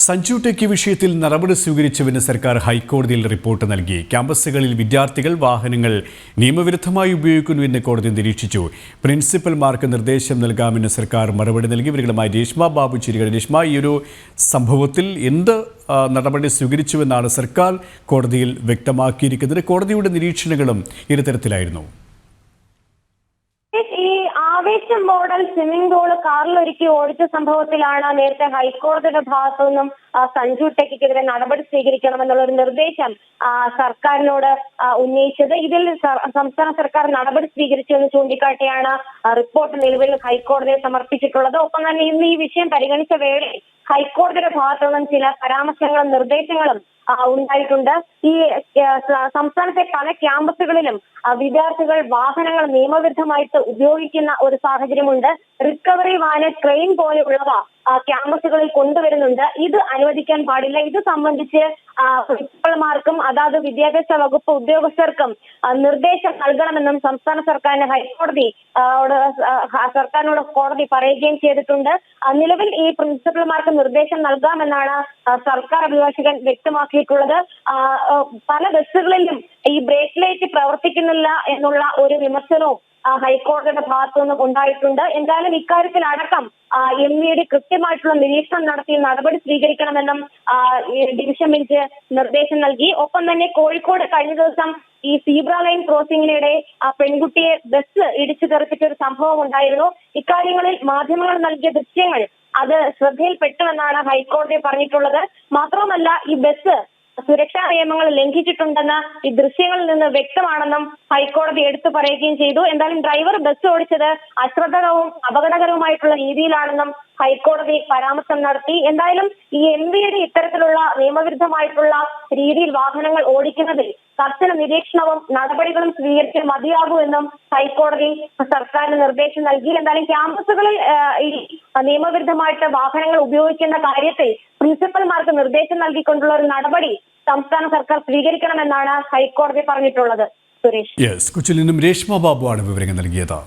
Sanju techie വിഷയത്തിൽ നടപടി സ്വീകരിച്ചതിന് സർക്കാർ ഹൈക്കോടതിയിൽ റിപ്പോർട്ട് നൽകി. ക്യാമ്പസുകളിൽ വിദ്യാർത്ഥികൾ വാഹനങ്ങൾ നിയമവിരുദ്ധമായി ഉപയോഗിക്കുന്നുവെന്ന് കോടതി നിരീക്ഷിച്ചു. പ്രിൻസിപ്പൽമാർക്ക് നിർദ്ദേശം നൽകാമെന്ന് സർക്കാർ മറുപടി നൽകി. ഇവരുമായി രേഷ്മ ബാബു ചേരുകയാണ്. രേഷ്മ, ഈ ഒരു സംഭവത്തിൽ എന്ത് നടപടി സ്വീകരിച്ചുവെന്നാണ് സർക്കാർ കോടതിയിൽ വ്യക്തമാക്കിയിരിക്കുന്നത്? കോടതിയുടെ നിരീക്ഷണങ്ങളും ഇത്തരത്തിലായിരുന്നു. ആവേശം മോഡൽ സ്വിമ്മിംഗ് പൂള് കാറിലൊരുക്കി ഓടിച്ച സംഭവത്തിലാണ് നേരത്തെ ഹൈക്കോടതിയുടെ ഭാഗത്തു നിന്നും സഞ്ജു ടെക്കിക്കെതിരെ നടപടി സ്വീകരിക്കണമെന്നുള്ള ഒരു നിർദ്ദേശം സർക്കാരിനോട് ഉന്നയിച്ചത്. ഇതിൽ സംസ്ഥാന സർക്കാർ നടപടി സ്വീകരിച്ചു എന്ന് ചൂണ്ടിക്കാട്ടിയാണ് റിപ്പോർട്ട് നിലവിൽ ഹൈക്കോടതിയെ സമർപ്പിച്ചിട്ടുള്ളത്. ഒപ്പം തന്നെ ഇന്ന് ഈ വിഷയം പരിഗണിച്ച വേളയിൽ ഹൈക്കോടതിയുടെ ഭാഗത്തു നിന്നും ചില പരാമർശങ്ങളും നിർദ്ദേശങ്ങളും ഉണ്ടായിട്ടുണ്ട്. ഈ സംസ്ഥാനത്തെ പല ക്യാമ്പസുകളിലും വിദ്യാർത്ഥികൾ വാഹനങ്ങൾ നിയമവിരുദ്ധമായിട്ട് ഉപയോഗിക്കുന്ന ഒരു സാഹചര്യമുണ്ട്. റിക്കവറി വാന്, ട്രെയിൻ പോലെയുള്ളവ ക്യാമ്പസുകളിൽ കൊണ്ടുവരുന്നുണ്ട്. ഇത് അനുവദിക്കാൻ പാടില്ല. ഇത് സംബന്ധിച്ച് പ്രിൻസിപ്പൽമാർക്കും അതാത് വിദ്യാഭ്യാസ വകുപ്പ് ഉദ്യോഗസ്ഥർക്കും നിർദ്ദേശം നൽകണമെന്നും സംസ്ഥാന സർക്കാരിന് സർക്കാരിനോട് കോടതി പറയുകയും ചെയ്തിട്ടുണ്ട്. നിലവിൽ ഈ പ്രിൻസിപ്പൽമാർക്ക് നിർദ്ദേശം നൽകാമെന്നാണ് സർക്കാർ അഭിഭാഷകൻ വ്യക്തമാക്കിയിട്ടുള്ളത്. പല ബസ്സുകളിലും ഈ ബ്രേക്ക് ലൈറ്റ് പ്രവർത്തിക്കുന്നില്ല എന്നുള്ള ഒരു വിമർശനവും ഹൈക്കോടതിയുടെ ഭാഗത്തു നിന്നും ഉണ്ടായിട്ടുണ്ട്. എന്തായാലും ഇക്കാര്യത്തിൽ അടക്കം MVD കൃത്യമായിട്ടുള്ള നിരീക്ഷണം നടത്തി നടപടി സ്വീകരിക്കണമെന്നും ഡിവിഷൻ ബെഞ്ച് നിർദ്ദേശം നൽകി. ഒപ്പം തന്നെ കോഴിക്കോട് കഴിഞ്ഞ ദിവസം ഈ സീബ്ര ലൈൻ ക്രോസിംഗിനിടെ പെൺകുട്ടിയെ ബസ് ഇടിച്ചു തെറിപ്പിച്ച ഒരു സംഭവം ഉണ്ടായിരുന്നു. ഇക്കാര്യങ്ങളിൽ മാധ്യമങ്ങൾ നൽകിയ ദൃശ്യങ്ങൾ അത് ശ്രദ്ധയിൽപ്പെട്ടുവെന്നാണ് ഹൈക്കോടതി പറഞ്ഞിട്ടുള്ളത്. മാത്രമല്ല, ഈ ബസ് സുരക്ഷാ നിയമങ്ങൾ ലംഘിച്ചിട്ടുണ്ടെന്ന് ഈ ദൃശ്യങ്ങളിൽ നിന്ന് വ്യക്തമാണെന്നും ഹൈക്കോടതി എടുത്തു പറയുകയും ചെയ്തു. എന്തായാലും ഡ്രൈവർ ബസ് ഓടിച്ചത് അശ്രദ്ധവും അപകടകരവുമായിട്ടുള്ള രീതിയിലാണെന്നും ഹൈക്കോടതി പരാമർശം നടത്തി. എന്തായാലും ഈ MVD ഇത്തരത്തിലുള്ള നിയമവിരുദ്ധമായിട്ടുള്ള രീതിയിൽ വാഹനങ്ങൾ ഓടിക്കുന്നതിൽ കർശന നിരീക്ഷണവും നടപടികളും സ്വീകരിച്ച് മതിയാകൂ എന്നും ഹൈക്കോടതി സർക്കാരിന് നിർദ്ദേശം നൽകി. എന്തായാലും ക്യാമ്പസുകളിൽ ഈ നിയമവിരുദ്ധമായിട്ട് വാഹനങ്ങൾ ഉപയോഗിക്കുന്ന കാര്യത്തിൽ പ്രിൻസിപ്പൽമാർക്ക് നിർദ്ദേശം നൽകിക്കൊണ്ടുള്ള ഒരു നടപടി സംസ്ഥാന സർക്കാർ സ്വീകരിക്കണമെന്നാണ് ഹൈക്കോടതി പറഞ്ഞിട്ടുള്ളത്. സുരേഷ്, കൊച്ചിയിൽ നിന്നും രേഷ്മ ബാബു ആണ് വിവരങ്ങൾ നൽകിയത്.